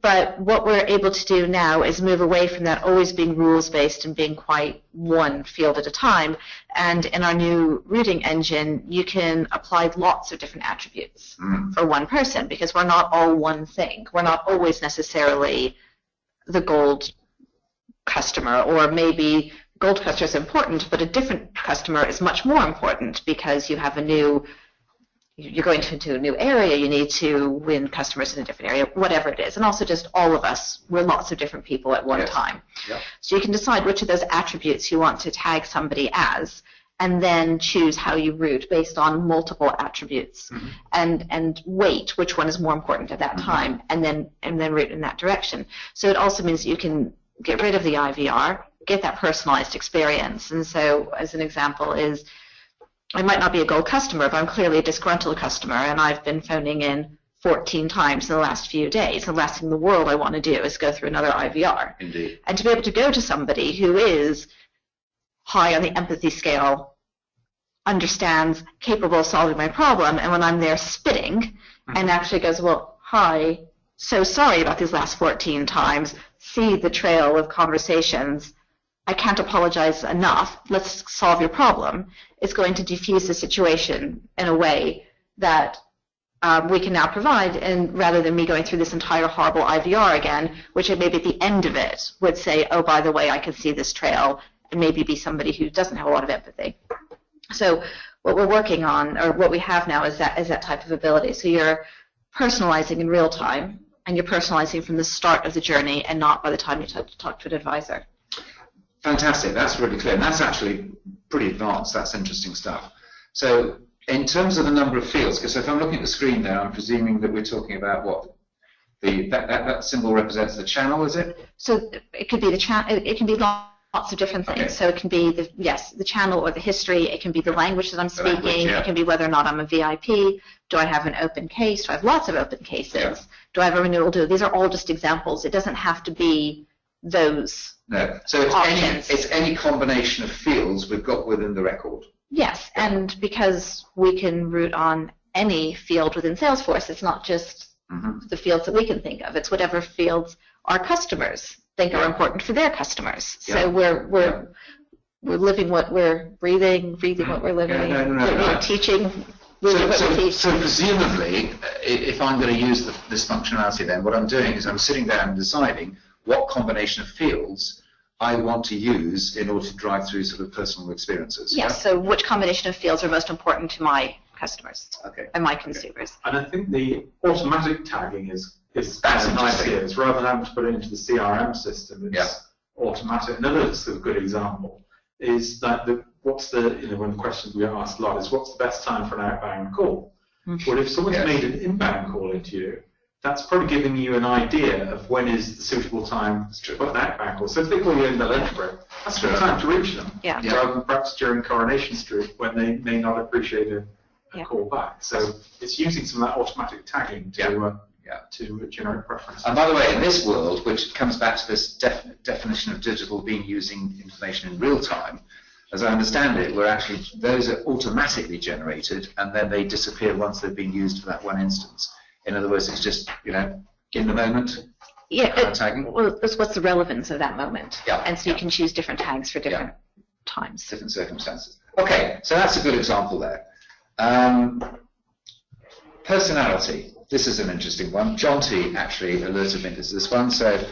But what we're able to do now is move away from that always being rules-based and being quite one field at a time. And in our new routing engine, you can apply lots of different attributes for one person, because we're not all one thing. We're not always necessarily the gold customer, or maybe gold customer is important, but a different customer is much more important because you have you're going into a new area, you need to win customers in a different area, whatever it is. And also just all of us, we're lots of different people at one time. Yep. So you can decide which of those attributes you want to tag somebody as, and then choose how you route based on multiple attributes, and weight which one is more important at that time, and then route in that direction. So it also means you can get rid of the IVR, get that personalized experience. And so as an example is, I might not be a gold customer, but I'm clearly a disgruntled customer, and I've been phoning in 14 times in the last few days. The last thing in the world I want to do is go through another IVR. Indeed. And to be able to go to somebody who is high on the empathy scale, understands, capable of solving my problem, and when I'm there spitting, and actually goes, well, hi, so sorry about these last 14 times, see the trail of conversations, I can't apologize enough, let's solve your problem, it's going to diffuse the situation in a way that we can now provide, and rather than me going through this entire horrible IVR again, which maybe at the end of it would say, oh, by the way, I can see this trail, and maybe be somebody who doesn't have a lot of empathy. So what we're working on, or what we have now, is that type of ability. So you're personalizing in real time, and you're personalizing from the start of the journey and not by the time you talk to an advisor. Fantastic, that's really clear, and that's actually pretty advanced, that's interesting stuff. So in terms of the number of fields, because if I'm looking at the screen there, I'm presuming that we're talking about what? That symbol represents the channel, is it? So it could be the channel, it can be lots of different things. Okay. So it can be, the channel or the history, it can be the language that I'm speaking, it can be whether or not I'm a VIP, do I have an open case, do I have lots of open cases, do I have a renewal due? These are all just examples, it doesn't have to be those. No, so it's any combination of fields we've got within the record. Yes, and because we can route on any field within Salesforce, it's not just the fields that we can think of, it's whatever fields our customers think are important for their customers. So we're living what we're breathing what we're living, we're teaching. So presumably, if I'm going to use this functionality then, what I'm doing is I'm sitting down and deciding what combination of fields I want to use in order to drive through sort of personal experiences. Yes, so which combination of fields are most important to my customers and my consumers. And I think the automatic tagging is nice here. Rather than having to put it into the CRM system, it's automatic. Another sort of good example is that one of the questions we ask a lot is, what's the best time for an outbound call? Well, if someone's made an inbound call into you, that's probably giving you an idea of when is the suitable time to put an outbound call. So if they call you in the lunch break, that's a good time to reach them, rather than perhaps during Coronation Street when they may not appreciate a call back. So it's using some of that automatic tagging to generate preference. And by the way, in this world, which comes back to this definition of digital being using information in real time, as I understand it, those are automatically generated and then they disappear once they've been used for that one instance. In other words, it's just, in the moment tagging. Well, that's what's the relevance of that moment. And so you can choose different tags for different times. Different circumstances. Okay, so that's a good example there. personality. This is an interesting one. Jonty actually alerted me to this one. So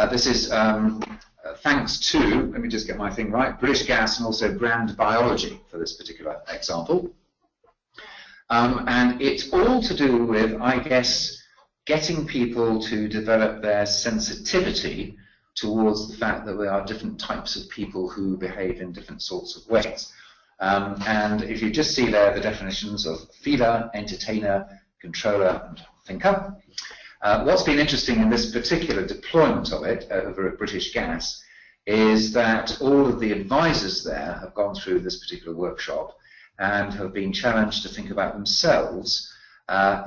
this is thanks to, let me just get my thing right, British Gas and also Brand Biology for this particular example. And it's all to do with, I guess, getting people to develop their sensitivity towards the fact that there are different types of people who behave in different sorts of ways. And if you just see there the definitions of feeler, entertainer, controller, and thinker. What's been interesting in this particular deployment of it over at British Gas is that all of the advisors there have gone through this particular workshop and have been challenged to think about themselves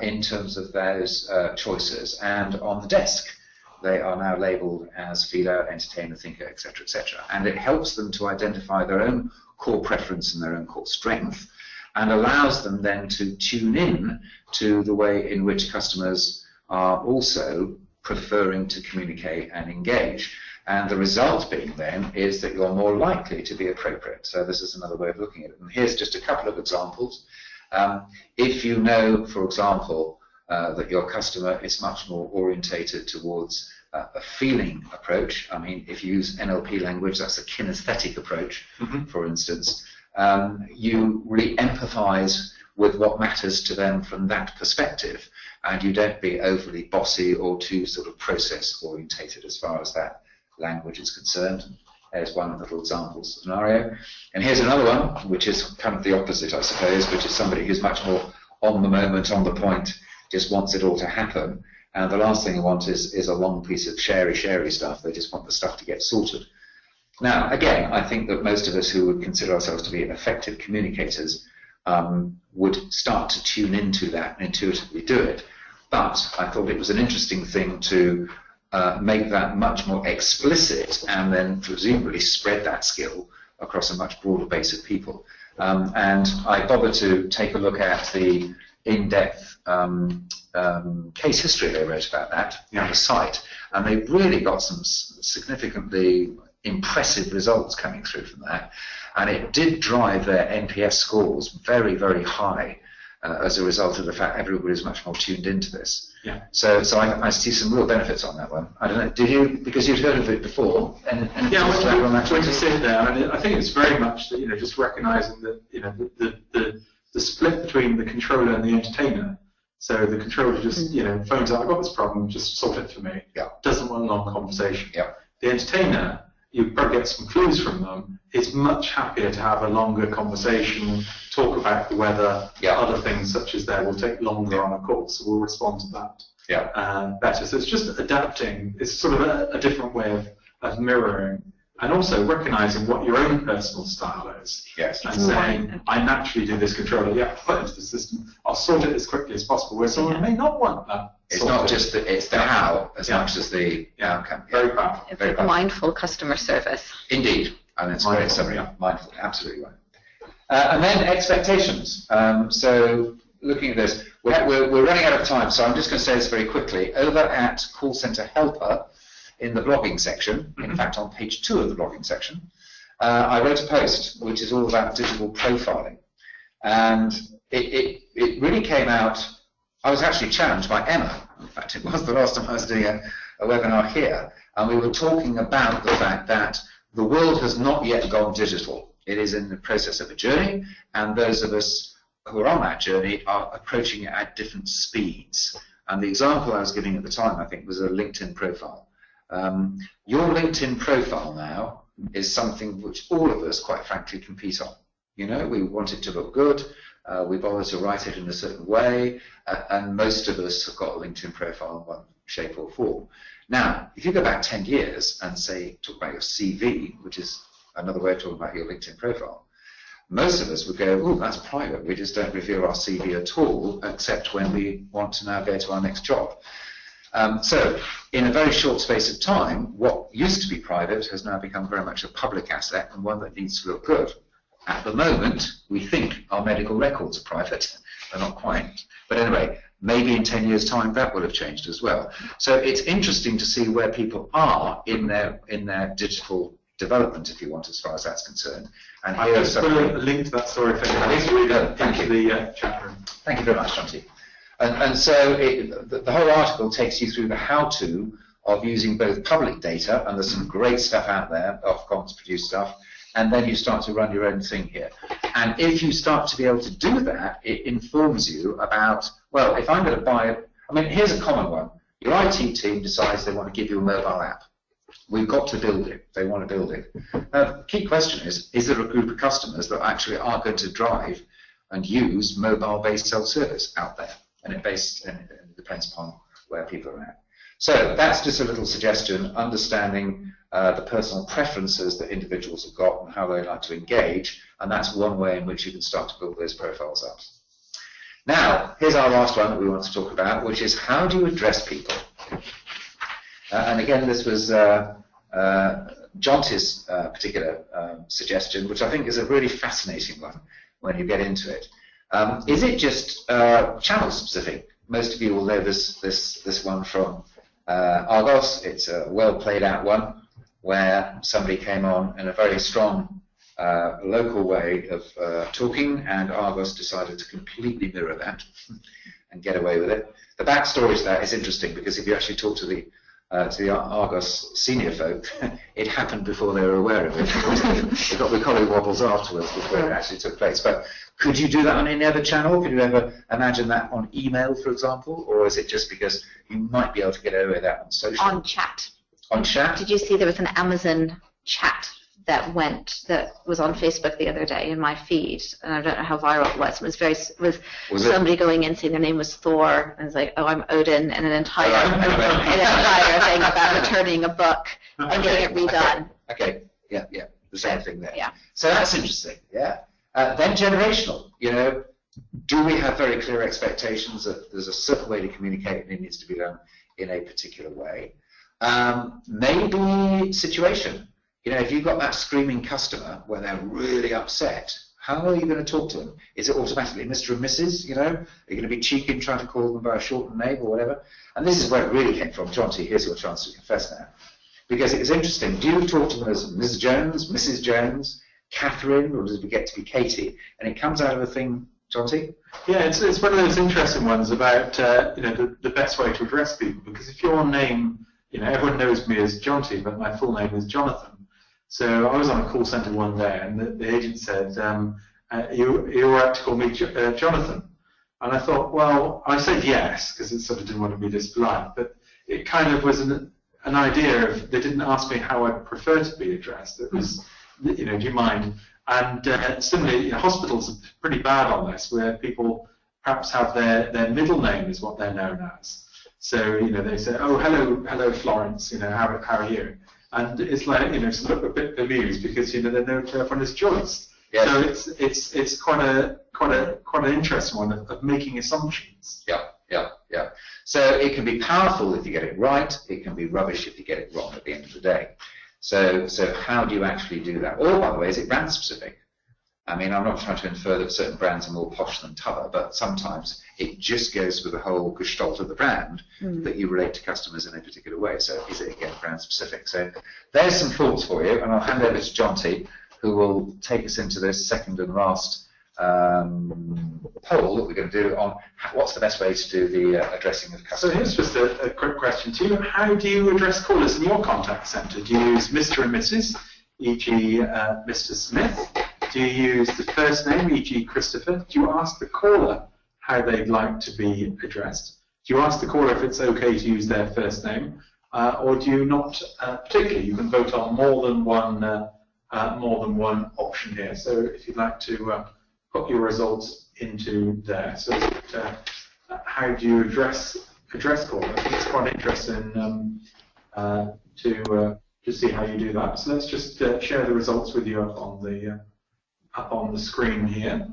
in terms of those choices. And on the desk, they are now labelled as feeler, entertainer, thinker, etc., etc. And it helps them to identify their own core preference and their own core strength, and allows them then to tune in to the way in which customers are also preferring to communicate and engage. And the result being then is that you're more likely to be appropriate. So this is another way of looking at it. And here's just a couple of examples. If you know, for example, that your customer is much more orientated towards a feeling approach, I mean, if you use NLP language, that's a kinesthetic approach, for instance, you really empathize with what matters to them from that perspective, and you don't be overly bossy or too sort of process orientated as far as that language is concerned. There's one little example scenario. And here's another one, which is kind of the opposite, I suppose, which is somebody who's much more on the moment, on the point, just wants it all to happen. And the last thing they want is a long piece of sharey stuff. They just want the stuff to get sorted. Now, again, I think that most of us who would consider ourselves to be effective communicators would start to tune into that and intuitively do it. But I thought it was an interesting thing to make that much more explicit and then presumably spread that skill across a much broader base of people. And I bothered to take a look at the in-depth case history they wrote about that on the site, and they really got some significantly impressive results coming through from that, and it did drive their NPS scores very, very high as a result of the fact everybody is much more tuned into this. Yeah. So I see some real benefits on that one. I don't know, did you, because you'd heard of it before? And yeah, when you sit there, I think it's very much that, just recognising that the split between the controller and the entertainer. So the controller just phones out, I've got this problem, just solve it for me. Yeah. Doesn't want a long conversation. Yeah. The entertainer, you probably get some clues from them, is much happier to have a longer conversation, talk about the weather, other things such as that will take longer on a call, so we'll respond to that better. So it's just adapting, it's sort of a different way of mirroring, and also recognising what your own personal style is. Yes. And saying, I naturally do this controller, put it into the system, I'll sort it as quickly as possible, where someone may not want that. It's not just it's the how as much as the outcome. Very powerful. It's like mindful customer service. Indeed, and it's a great summary. Mindful, absolutely right. And then expectations. So looking at this, we're running out of time, so I'm just going to say this very quickly. Over at Call Center Helper, in the blogging section, in fact on page 2 of the blogging section, I wrote a post which is all about digital profiling, and it really came out. I was actually challenged by Emma. In fact, it was the last time I was doing a webinar here, and we were talking about the fact that the world has not yet gone digital. It is in the process of a journey, and those of us who are on that journey are approaching it at different speeds. And the example I was giving at the time, I think, was a LinkedIn profile. Your LinkedIn profile now is something which all of us, quite frankly, compete on. We want it to look good. We bother to write it in a certain way, and most of us have got a LinkedIn profile in one shape or form. Now, if you go back 10 years and say, talk about your CV, which is another way of talking about your LinkedIn profile, most of us would go, oh, that's private. We just don't reveal our CV at all, except when we want to now go to our next job. So, in a very short space of time, what used to be private has now become very much a public asset and one that needs to look good. At the moment, we think our medical records are private. They're not quite. But anyway, maybe in 10 years' time, that will have changed as well. So it's interesting to see where people are in their digital development, if you want, as far as that's concerned. And I'll just put a link to that story for you. Thank you. The chat room. Thank you very much, Jonty. And so the whole article takes you through the how-to of using both public data, and there's some great stuff out there, Ofcom's produced stuff, and then you start to run your own thing here. And if you start to be able to do that, it informs you about, well, if I'm going to buy, I mean, here's a common one. Your IT team decides they want to give you a mobile app. We've got to build it. They want to build it. Now, the key question is there a group of customers that actually are going to drive and use mobile-based self-service out there? And it depends upon where people are at. So that's just a little suggestion, understanding the personal preferences that individuals have got and how they like to engage, and that's one way in which you can start to build those profiles up. Now, here's our last one that we want to talk about, which is how do you address people? And again, this was Jonty's particular suggestion, which I think is a really fascinating one when you get into it. Is it just channel specific? Most of you will know this one from Argos. It's a well played out one where somebody came on in a very strong local way of talking, and Argos decided to completely mirror that and get away with it. The backstory to that is interesting because if you actually talk to the Argos senior folk, it happened before they were aware of it. They got the collie wobbles afterwards before it actually took place. But could you do that on any other channel? Could you ever imagine that on email, for example? Or is it just because you might be able to get away with that on social? On chat. On chat? Did you see there was an Amazon chat that was on Facebook the other day in my feed, and I don't know how viral it was. It was somebody going in saying their name was Thor, and it's like, oh, I'm Odin, and an entire thing about returning a book and getting it redone. Okay, yeah, the same thing there. Yeah. So that's interesting, yeah. Then generational, do we have very clear expectations that there's a certain way to communicate and it needs to be done in a particular way? Maybe situation. If you've got that screaming customer where they're really upset, how are you going to talk to them? Is it automatically Mr. and Mrs.? Are you going to be cheeky and try to call them by a shortened name or whatever? And this is where it really came from. Jonty, here's your chance to confess now. Because it's interesting. Do you talk to them as Ms. Jones, Mrs. Jones, Catherine, or does it get to be Katie? And it comes out of a thing, Jonty? Yeah, it's one of those interesting ones about the best way to address people. Because if your name, everyone knows me as Jonty, but my full name is Jonathan. So I was on a call centre one day, and the agent said, you're right to call me Jonathan. And I thought, well, I said yes, because it sort of didn't want to be dispolite, but it kind of was an idea of, they didn't ask me how I prefer to be addressed. It was, do you mind? And similarly, hospitals are pretty bad on this, where people perhaps have their middle name is what they're known as. So, they say, oh, hello, Florence, how are you? And it's like, sort of a bit bemused because, they know everyone is Joyce. Yes. So it's quite an interesting one of making assumptions. Yeah. So it can be powerful if you get it right. It can be rubbish if you get it wrong at the end of the day. So how do you actually do that? Or, by the way, is it brand specific? I mean, I'm not trying to infer that certain brands are more posh than t'other, but sometimes it just goes with the whole gestalt of the brand that you relate to customers in a particular way. So is it, again, brand specific? So there's some thoughts for you, and I'll hand over to Jonty, who will take us into this second and last poll that we're going to do on what's the best way to do the addressing of customers. So here's just a quick question to you. How do you address callers in your contact centre? Do you use Mr. and Mrs., e.g. Mr. Smith? Do you use the first name, e.g. Christopher? Do you ask the caller how they'd like to be addressed? Do you ask the caller if it's okay to use their first name? Or do you not particularly? You can vote on more than one option here. So if you'd like to put your results into there. So how do you address callers? I think it's quite interesting to see how you do that. So let's just share the results with you up on the screen here,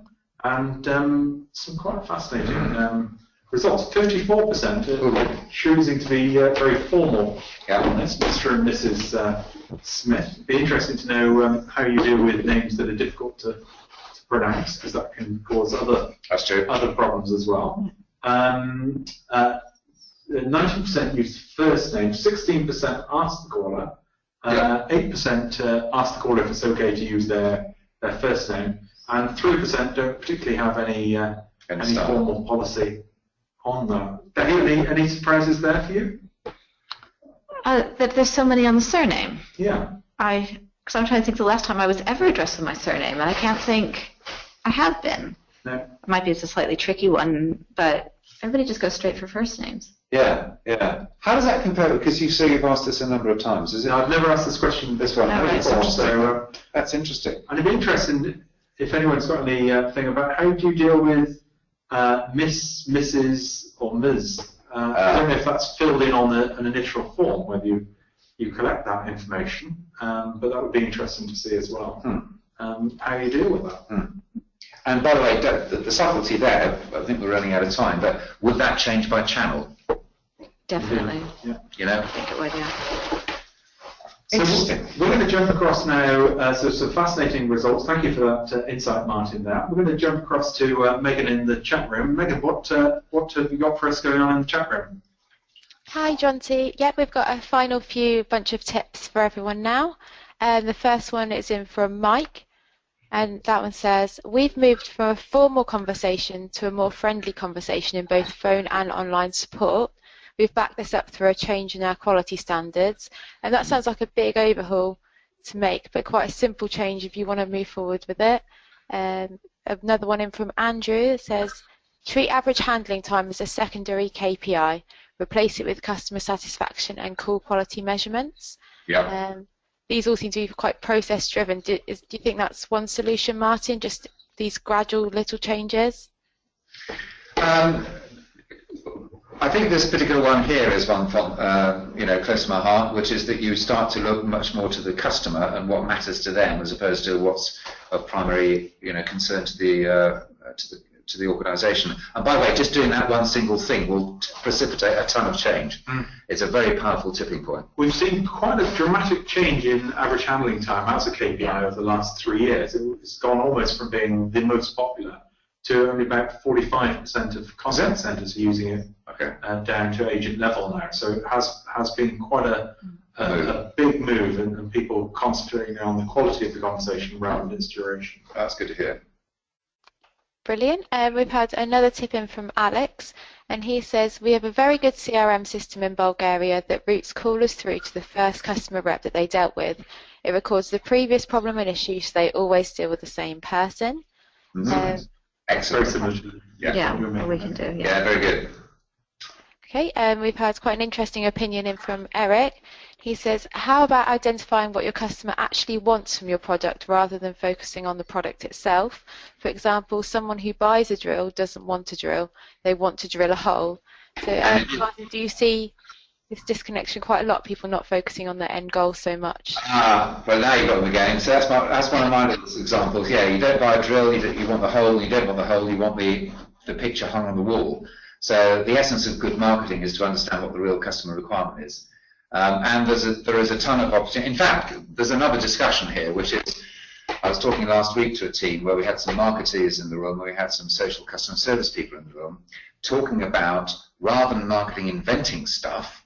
and some quite fascinating results. 54% are choosing to be very formal on this, Mr. and Mrs. Smith. It'd be interesting to know how you deal with names that are difficult to pronounce, because that can cause other problems as well. 19% use first name, 16% ask the caller, 8% ask the caller if it's okay to use their first name, and 3% don't particularly have any formal policy on that. Becky, any surprises there for you? That there's so many on the surname. Yeah. Because I'm trying to think the last time I was ever addressed with my surname, and I can't think I have been. No. It might be it's a slightly tricky one, but everybody just goes straight for first names. Yeah, yeah. How does that compare? Because you've asked this a number of times. Is it? No, I've never asked this question. This one. No, That's right. interesting. So, That's interesting. and it'd be interesting if anyone's got any thing about how do you deal with Miss, Mrs. or Ms. I don't know if that's filled in on an initial form, whether you collect that information, but that would be interesting to see as well. How you deal with that. And by the way, the subtlety there, I think we're running out of time, but would that change by channel? Definitely. Yeah. You know? I think it would, yeah. So Interesting. we're going to jump across now, so some fascinating results. Thank you for that insight, Martin, there. We're going to jump across to Megan in the chat room. Megan, what have you got for us going on in the chat room? Hi, John T. Yep, we've got a final bunch of tips for everyone now. The first one is in from Mike, and that one says, we've moved from a formal conversation to a more friendly conversation in both phone and online support. We've backed this up through a change in our quality standards, and that sounds like a big overhaul to make, but quite a simple change if you want to move forward with it. Another one in from Andrew says, treat average handling time as a secondary KPI. Replace it with customer satisfaction and call quality measurements. Yeah. These all seem to be quite process-driven. Do you think that's one solution, Martin? Just these gradual little changes? I think this particular one here is one from, close to my heart, which is that you start to look much more to the customer and what matters to them, as opposed to what's of primary, concern to the organisation. And by the way, just doing that one single thing will precipitate a ton of change. It's a very powerful tipping point. We've seen quite a dramatic change in average handling time as a KPI over the last 3 years. It's gone almost from being the most popular to only about 45% of contact centres are using it down to agent level now. So it has been quite a big move, and people concentrating on the quality of the conversation rather than its duration. That's good to hear. Brilliant. We've had another tip in from Alex, and he says, we have a very good CRM system in Bulgaria that routes callers through to the first customer rep that they dealt with. It records the previous problem and issue, so they always deal with the same person. Excellent. Yeah, we can do. Yeah, very good. Okay, we've had quite an interesting opinion in from Eric. He says, how about identifying what your customer actually wants from your product rather than focusing on the product itself? For example, someone who buys a drill doesn't want a drill, they want to drill a hole. So, Martin, do you see this disconnection quite a lot, people not focusing on their end goal so much? Well, now you've got them again. So that's one of my little examples. Yeah, you don't buy a drill, you want the hole, you don't want the hole, you want the picture hung on the wall. So the essence of good marketing is to understand what the real customer requirement is. And there is a ton of opportunity. In fact, there's another discussion here, which is, I was talking last week to a team where we had some marketeers in the room, where we had some social customer service people in the room, talking about, rather than marketing inventing stuff,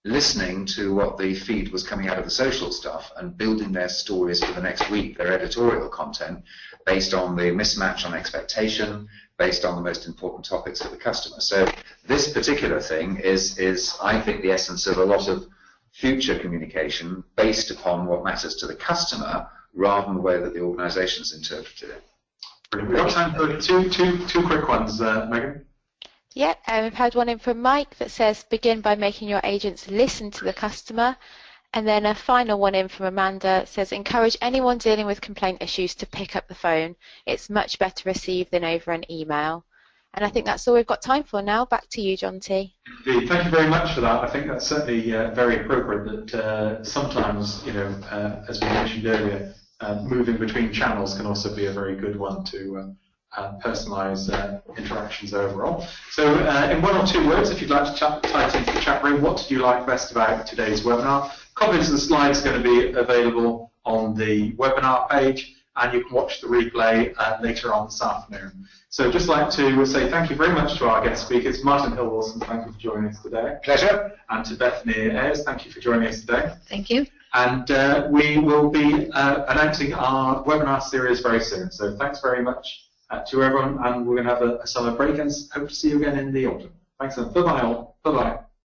listening to what the feed was coming out of the social stuff and building their stories for the next week, their editorial content, based on the mismatch on expectation, based on the most important topics for the customer. So this particular thing is, I think, the essence of a lot of future communication based upon what matters to the customer rather than the way that the organisation's interpreted it. Brilliant. We've got time for two quick ones, Megan. Yeah, we've had one in from Mike that says, begin by making your agents listen to the customer. And then a final one in from Amanda says, encourage anyone dealing with complaint issues to pick up the phone. It's much better received than over an email. And I think that's all we've got time for now. Back to you, John T. Indeed. Thank you very much for that. I think that's certainly very appropriate that sometimes, as we mentioned earlier, moving between channels can also be a very good one to personalise interactions overall. So in one or two words, if you'd like to type into the chat room, what did you like best about today's webinar? Copies of the slides are going to be available on the webinar page, and you can watch the replay later on this afternoon. So just like to say thank you very much to our guest speakers. Martin Hill-Wilson, thank you for joining us today. Pleasure. And to Bethany Ayres, thank you for joining us today. Thank you. And we will be announcing our webinar series very soon. So thanks very much to everyone, and we're going to have a summer break and hope to see you again in the autumn. Thanks, and bye-bye all. Bye-bye.